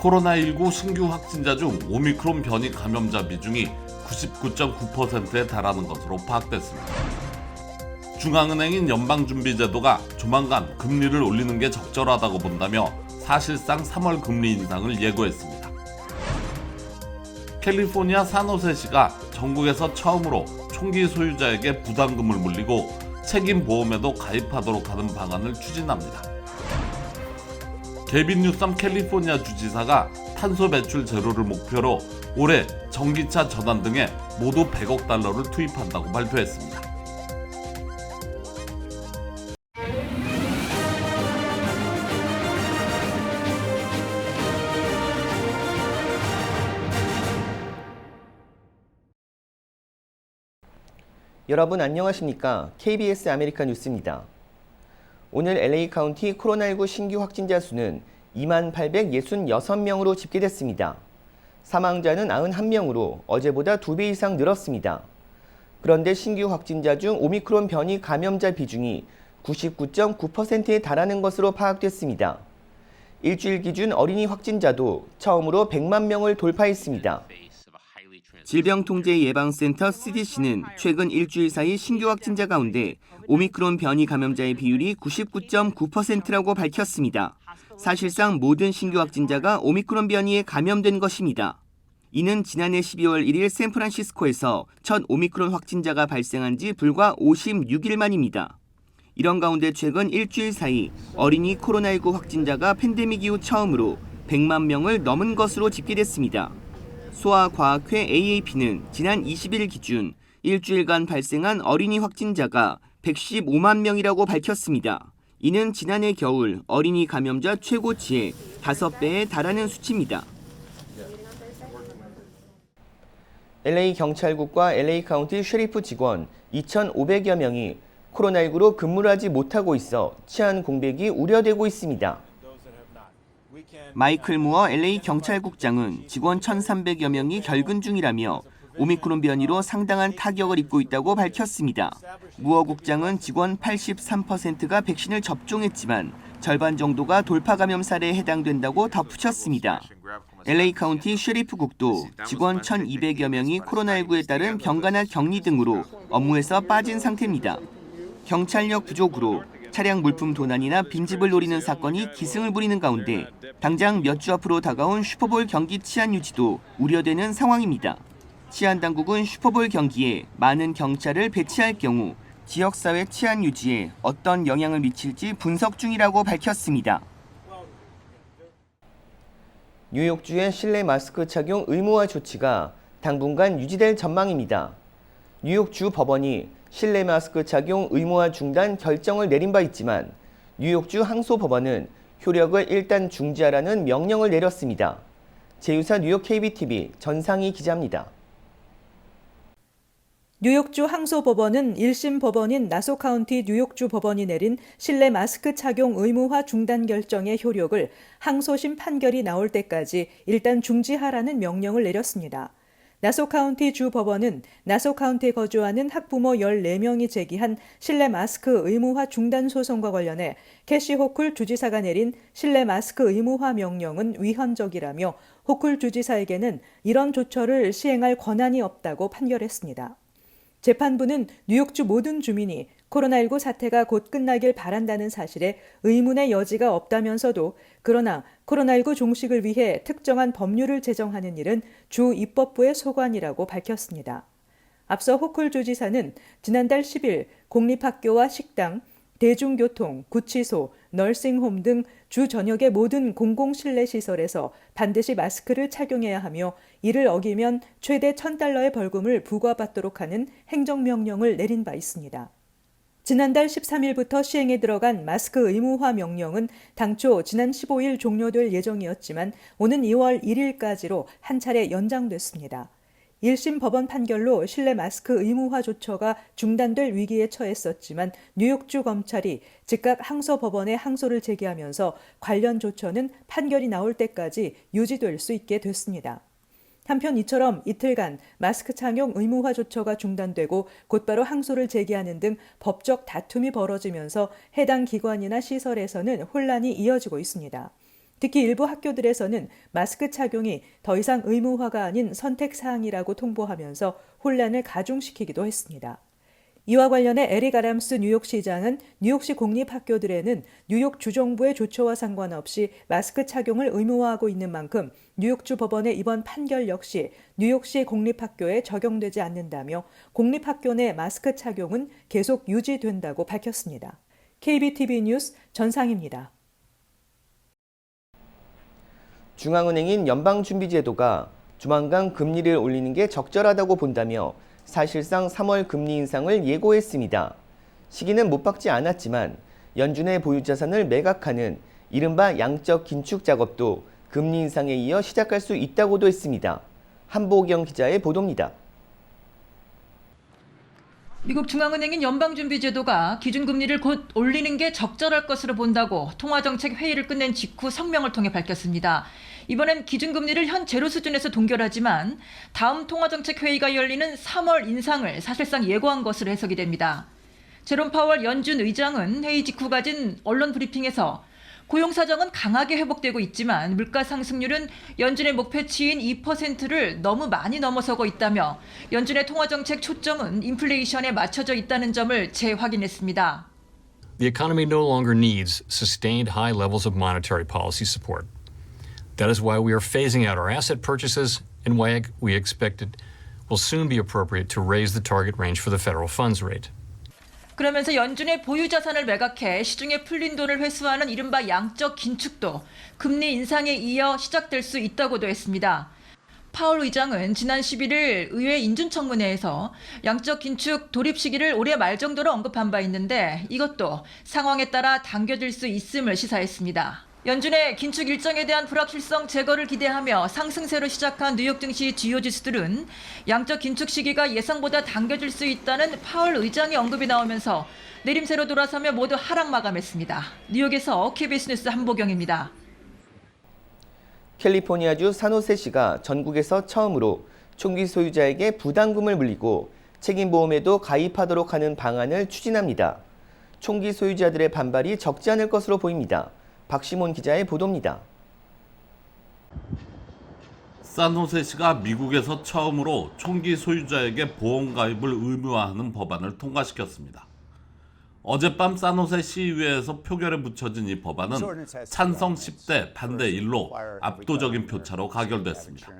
코로나19 신규 확진자 중 오미크론 변이 감염자 비중이 99.9%에 달하는 것으로 파악됐습니다. 중앙은행인 연방준비제도가 조만간 금리를 올리는 게 적절하다고 본다며 사실상 3월 금리 인상을 예고했습니다. 캘리포니아 산호세시가 전국에서 처음으로 총기 소유자에게 부담금을 물리고 책임보험에도 가입하도록 하는 방안을 추진합니다. 게빈 뉴섬 캘리포니아 주지사가 탄소 배출 제로를 목표로 올해 전기차 전환 등에 모두 100억 달러를 투입한다고 발표했습니다. 여러분 안녕하십니까? KBS 아메리카 뉴스입니다. 오늘 LA 카운티 코로나19 신규 확진자 수는 2866명으로 집계됐습니다. 사망자는 91명으로 어제보다 2배 이상 늘었습니다. 그런데 신규 확진자 중 오미크론 변이 감염자 비중이 99.9%에 달하는 것으로 파악됐습니다. 일주일 기준 어린이 확진자도 처음으로 100만 명을 돌파했습니다. 질병통제예방센터 CDC는 최근 일주일 사이 신규 확진자 가운데 오미크론 변이 감염자의 비율이 99.9%라고 밝혔습니다. 사실상 모든 신규 확진자가 오미크론 변이에 감염된 것입니다. 이는 지난해 12월 1일 샌프란시스코에서 첫 오미크론 확진자가 발생한 지 불과 56일 만입니다. 이런 가운데 최근 일주일 사이 어린이 코로나19 확진자가 팬데믹 이후 처음으로 100만 명을 넘은 것으로 집계됐습니다. 소아과학회 AAP는 지난 20일 기준 일주일간 발생한 어린이 확진자가 115만 명이라고 밝혔습니다. 이는 지난해 겨울 어린이 감염자 최고치의 5배에 달하는 수치입니다. LA 경찰국과 LA 카운티 셰리프 직원 2,500여 명이 코로나19로 근무를 하지 못하고 있어 치안 공백이 우려되고 있습니다. 마이클 무어 LA 경찰국장은 직원 1,300여 명이 결근 중이라며 오미크론 변이로 상당한 타격을 입고 있다고 밝혔습니다. 무어 국장은 직원 83%가 백신을 접종했지만 절반 정도가 돌파 감염 사례에 해당된다고 덧붙였습니다. LA 카운티 셰리프국도 직원 1,200여 명이 코로나19에 따른 병가나 격리 등으로 업무에서 빠진 상태입니다. 경찰력 부족으로 차량 물품 도난이나 빈집을 노리는 사건이 기승을 부리는 가운데 당장 몇 주 앞으로 다가온 슈퍼볼 경기 치안 유지도 우려되는 상황입니다. 치안 당국은 슈퍼볼 경기에 많은 경찰을 배치할 경우 지역사회 치안 유지에 어떤 영향을 미칠지 분석 중이라고 밝혔습니다. 뉴욕주의 실내 마스크 착용 의무화 조치가 당분간 유지될 전망입니다. 뉴욕주 법원이 실내 마스크 착용 의무화 중단 결정을 내린 바 있지만 뉴욕주 항소법원은 효력을 일단 중지하라는 명령을 내렸습니다. 제휴사 뉴욕 KBTV 전상희 기자입니다. 뉴욕주 항소법원은 1심 법원인 나소 카운티 뉴욕주 법원이 내린 실내 마스크 착용 의무화 중단 결정의 효력을 항소심 판결이 나올 때까지 일단 중지하라는 명령을 내렸습니다. 나소 카운티 주 법원은 나소 카운티에 거주하는 학부모 14명이 제기한 실내 마스크 의무화 중단 소송과 관련해 캐시 호쿨 주지사가 내린 실내 마스크 의무화 명령은 위헌적이라며 호쿨 주지사에게는 이런 조처를 시행할 권한이 없다고 판결했습니다. 재판부는 뉴욕주 모든 주민이 코로나19 사태가 곧 끝나길 바란다는 사실에 의문의 여지가 없다면서도 그러나 코로나19 종식을 위해 특정한 법률을 제정하는 일은 주 입법부의 소관이라고 밝혔습니다. 앞서 호쿨 주지사는 지난달 10일 공립학교와 식당, 대중교통, 구치소, 널싱홈 등 주 전역의 모든 공공실내시설에서 반드시 마스크를 착용해야 하며 이를 어기면 최대 $1,000의 벌금을 부과받도록 하는 행정명령을 내린 바 있습니다. 지난달 13일부터 시행에 들어간 마스크 의무화 명령은 당초 지난 15일 종료될 예정이었지만 오는 2월 1일까지로 한 차례 연장됐습니다. 1심 법원 판결로 실내 마스크 의무화 조처가 중단될 위기에 처했었지만 뉴욕주 검찰이 즉각 항소법원에 항소를 제기하면서 관련 조처는 판결이 나올 때까지 유지될 수 있게 됐습니다. 한편 이처럼 이틀간 마스크 착용 의무화 조처가 중단되고 곧바로 항소를 제기하는 등 법적 다툼이 벌어지면서 해당 기관이나 시설에서는 혼란이 이어지고 있습니다. 특히 일부 학교들에서는 마스크 착용이 더 이상 의무화가 아닌 선택 사항이라고 통보하면서 혼란을 가중시키기도 했습니다. 이와 관련해 에릭 아담스 뉴욕시장은 뉴욕시 공립학교들에는 뉴욕 주정부의 조처와 상관없이 마스크 착용을 의무화하고 있는 만큼 뉴욕주 법원의 이번 판결 역시 뉴욕시 공립학교에 적용되지 않는다며 공립학교 내 마스크 착용은 계속 유지된다고 밝혔습니다. KBTV 뉴스 전상입니다. 중앙은행인 연방준비제도가 조만간 금리를 올리는 게 적절하다고 본다며 사실상 3월 금리 인상을 예고했습니다. 시기는 못 박지 않았지만 연준의 보유자산을 매각하는 이른바 양적 긴축 작업도 금리 인상에 이어 시작할 수 있다고도 했습니다. 한보경 기자의 보도입니다. 미국 중앙은행인 연방준비제도가 기준금리를 곧 올리는 게 적절할 것으로 본다고 통화정책 회의를 끝낸 직후 성명을 통해 밝혔습니다. 이번엔 기준금리를 현 제로 수준에서 동결하지만 다음 통화정책 회의가 열리는 3월 인상을 사실상 예고한 것으로 해석이 됩니다. 제롬 파월 연준 의장은 회의 직후 가진 언론 브리핑에서 고용 사정은 강하게 회복되고 있지만 물가 상승률은 연준의 목표치인 2%를 너무 많이 넘어서고 있다며 연준의 통화정책 초점은 인플레이션에 맞춰져 있다는 점을 재확인했습니다. The economy no longer needs sustained high levels of monetary policy support. That is why we are phasing out our asset purchases and why we expect it will soon be appropriate to raise the target range for the federal funds rate. 그러면서 연준의 보유 자산을 매각해 시중에 풀린 돈을 회수하는 이른바 양적 긴축도 금리 인상에 이어 시작될 수 있다고도 했습니다. 파월 의장은 지난 11일 의회 인준청문회에서 양적 긴축 돌입 시기를 올해 말 정도로 언급한 바 있는데 이것도 상황에 따라 당겨질 수 있음을 시사했습니다. 연준의 긴축 일정에 대한 불확실성 제거를 기대하며 상승세로 시작한 뉴욕 증시 주요 지수들은 양적 긴축 시기가 예상보다 당겨질 수 있다는 파월 의장의 언급이 나오면서 내림세로 돌아서며 모두 하락 마감했습니다. 뉴욕에서 KBS 뉴스 한보경입니다. 캘리포니아주 산호세시가 전국에서 처음으로 총기 소유자에게 부담금을 물리고 책임보험에도 가입하도록 하는 방안을 추진합니다. 총기 소유자들의 반발이 적지 않을 것으로 보입니다. 박시몬 기자의 보도입니다. 산호세시가 미국에서 처음으로 총기 소유자에게 보험 가입을 의무화하는 법안을 통과시켰습니다. 어젯밤 산호세 시의회에서 표결에 붙여진 이 법안은 찬성 10대 반대 1로 압도적인 표차로 가결됐습니다.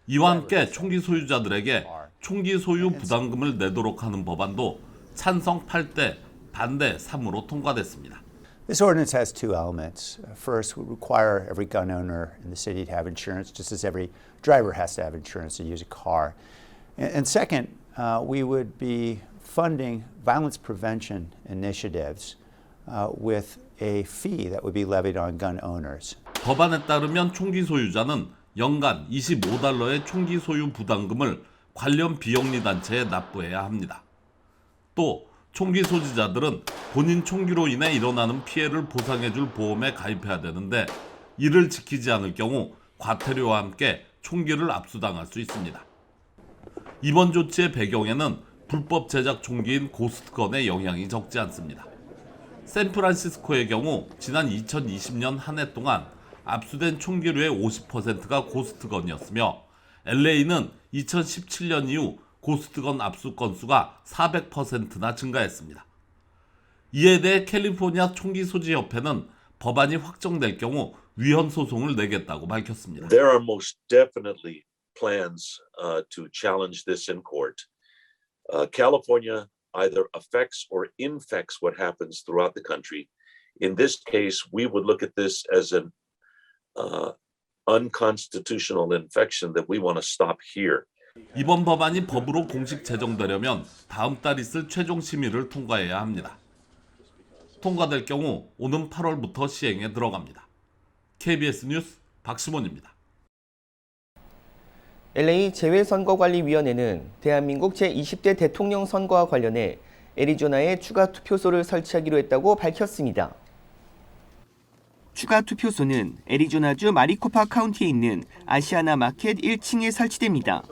이와 함께 총기 소유자들에게 총기 소유 부담금을 내도록 하는 법안도 찬성 8대 반대 3으로 통과됐습니다. This ordinance has two elements. First, we require every gun owner in the city to have insurance, just as every driver has to have insurance to use a car. And second, we would be funding violence prevention initiatives with a fee that would be levied on gun owners. 법안에 따르면 총기 소유자는 연간 $25의 총기 소유 부담금을 관련 비영리 단체에 납부해야 합니다. 또 총기 소지자들은 본인 총기로 인해 일어나는 피해를 보상해줄 보험에 가입해야 되는데 이를 지키지 않을 경우 과태료와 함께 총기를 압수당할 수 있습니다. 이번 조치의 배경에는 불법 제작 총기인 고스트건의 영향이 적지 않습니다. 샌프란시스코의 경우 지난 2020년 한 해 동안 압수된 총기류의 50%가 고스트건이었으며 LA는 2017년 이후 고스트건 압수 건수가 400%나 증가했습니다. 이에 대해 캘리포니아 총기 소지 협회는 법안이 확정될 경우 위헌 소송을 내겠다고 밝혔습니다. There are most definitely plans to challenge this in court. California either affects or infects what happens throughout the country. In this case, we would look at this as an unconstitutional infection that we want to stop here. 이번 법안이 법으로 공식 제정되려면 다음 달 있을 최종 심의를 통과해야 합니다. 통과될 경우 오는 8월부터 시행에 들어갑니다. KBS 뉴스 박시몬입니다. LA 재외선거관리위원회는 대한민국 제20대 대통령 선거와 관련해 애리조나에 추가 투표소를 설치하기로 했다고 밝혔습니다. 추가 투표소는 애리조나주 마리코파 카운티에 있는 아시아나 마켓 1층에 설치됩니다.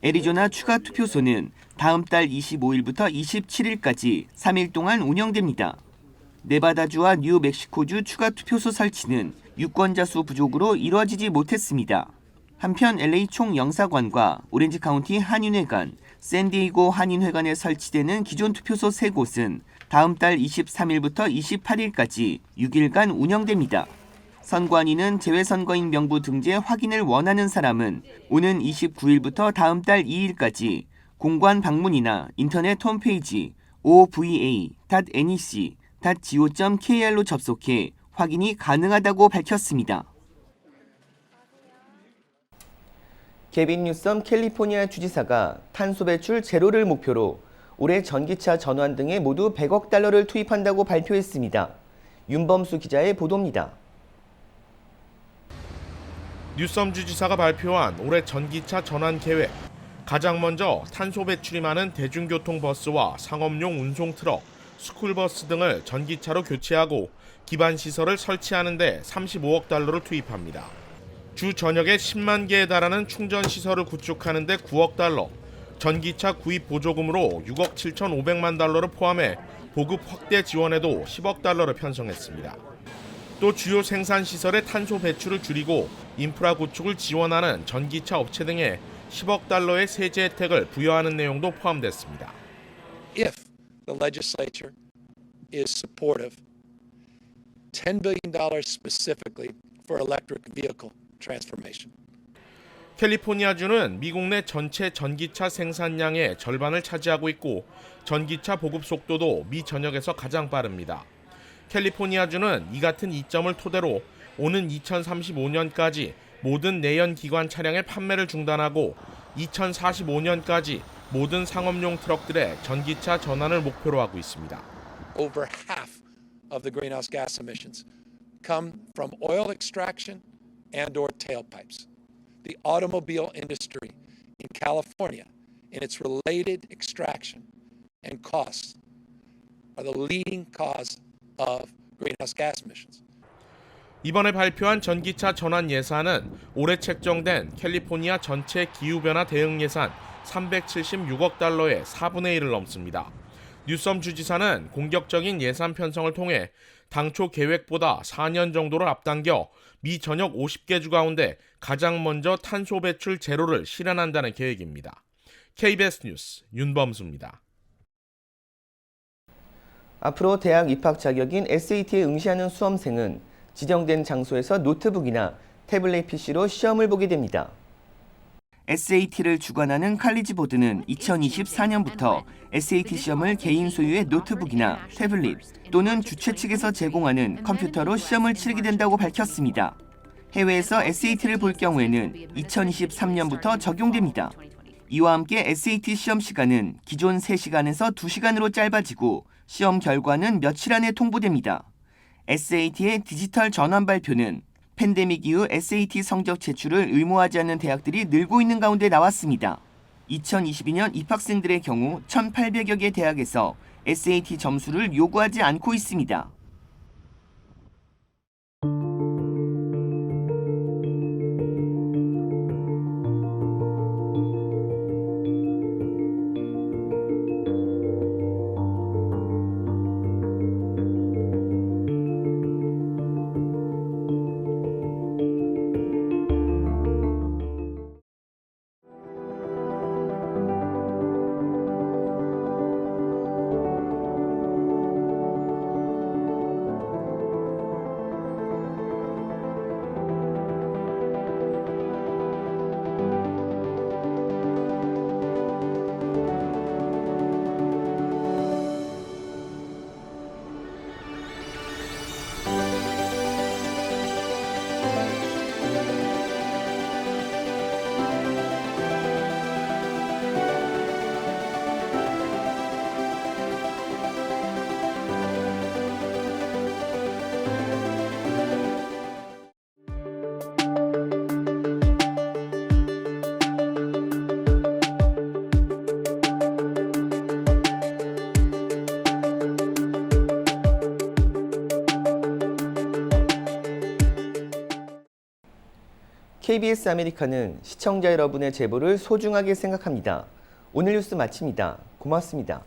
애리조나 추가 투표소는 다음 달 25일부터 27일까지 3일 동안 운영됩니다. 네바다주와 뉴멕시코주 추가 투표소 설치는 유권자 수 부족으로 이뤄지지 못했습니다. 한편 LA 총영사관과 오렌지 카운티 한인회관, 샌디에이고 한인회관에 설치되는 기존 투표소 3곳은 다음 달 23일부터 28일까지 6일간 운영됩니다. 선관위는 재외선거인 명부 등재 확인을 원하는 사람은 오는 29일부터 다음 달 2일까지 공관 방문이나 인터넷 홈페이지 ova.nec.go.kr로 접속해 확인이 가능하다고 밝혔습니다. 게빈 뉴섬 캘리포니아 주지사가 탄소 배출 제로를 목표로 올해 전기차 전환 등에 모두 100억 달러를 투입한다고 발표했습니다. 윤범수 기자의 보도입니다. 뉴섬 주지사가 발표한 올해 전기차 전환 계획. 가장 먼저 탄소 배출이 많은 대중교통 버스와 상업용 운송 트럭, 스쿨버스 등을 전기차로 교체하고 기반 시설을 설치하는 데 35억 달러를 투입합니다. 주 전역에 10만 개에 달하는 충전 시설을 구축하는 데 9억 달러, 전기차 구입 보조금으로 6억 7,500만 달러를 포함해 보급 확대 지원에도 10억 달러를 편성했습니다. 또 주요 생산 시설의 탄소 배출을 줄이고 인프라 구축을 지원하는 전기차 업체 등에 10억 달러의 세제 혜택을 부여하는 내용도 포함됐습니다. If the legislature is supportive, $10 billion specifically for electric vehicle transformation. 캘리포니아주는 미국 내 전체 전기차 생산량의 절반을 차지하고 있고 전기차 보급 속도도 미 전역에서 가장 빠릅니다. 캘리포니아주는 이 같은 이점을 토대로 오는 2035년까지 모든 내연기관 차량의 판매를 중단하고 2045년까지 모든 상업용 트럭들의 전기차 전환을 목표로 하고 있습니다. Over half of the greenhouse gas emissions come from oil extraction and/or tailpipes. The automobile industry in California and its related extraction and costs are the leading cause of greenhouse gas emissions. 이번에 발표한 전기차 전환 예산은 올해 책정된 캘리포니아 전체 기후변화 대응 예산 376억 달러의 4분의 1을 넘습니다. 뉴섬 주지사는 공격적인 예산 편성을 통해 당초 계획보다 4년 정도를 앞당겨 미 전역 50개 주 가운데 가장 먼저 탄소 배출 제로를 실현한다는 계획입니다. KBS 뉴스 윤범수입니다. 앞으로 대학 입학 자격인 SAT에 응시하는 수험생은 지정된 장소에서 노트북이나 태블릿 PC로 시험을 보게 됩니다. SAT를 주관하는 칼리지 보드는 2024년부터 SAT 시험을 개인 소유의 노트북이나 태블릿 또는 주최 측에서 제공하는 컴퓨터로 시험을 치르게 된다고 밝혔습니다. 해외에서 SAT를 볼 경우에는 2023년부터 적용됩니다. 이와 함께 SAT 시험 시간은 기존 3시간에서 2시간으로 짧아지고 시험 결과는 며칠 안에 통보됩니다. SAT의 디지털 전환 발표는 팬데믹 이후 SAT 성적 제출을 의무화하지 않는 대학들이 늘고 있는 가운데 나왔습니다. 2022년 입학생들의 경우 1,800여 개 대학에서 SAT 점수를 요구하지 않고 있습니다. KBS 아메리카는 시청자 여러분의 제보를 소중하게 생각합니다. 오늘 뉴스 마칩니다. 고맙습니다.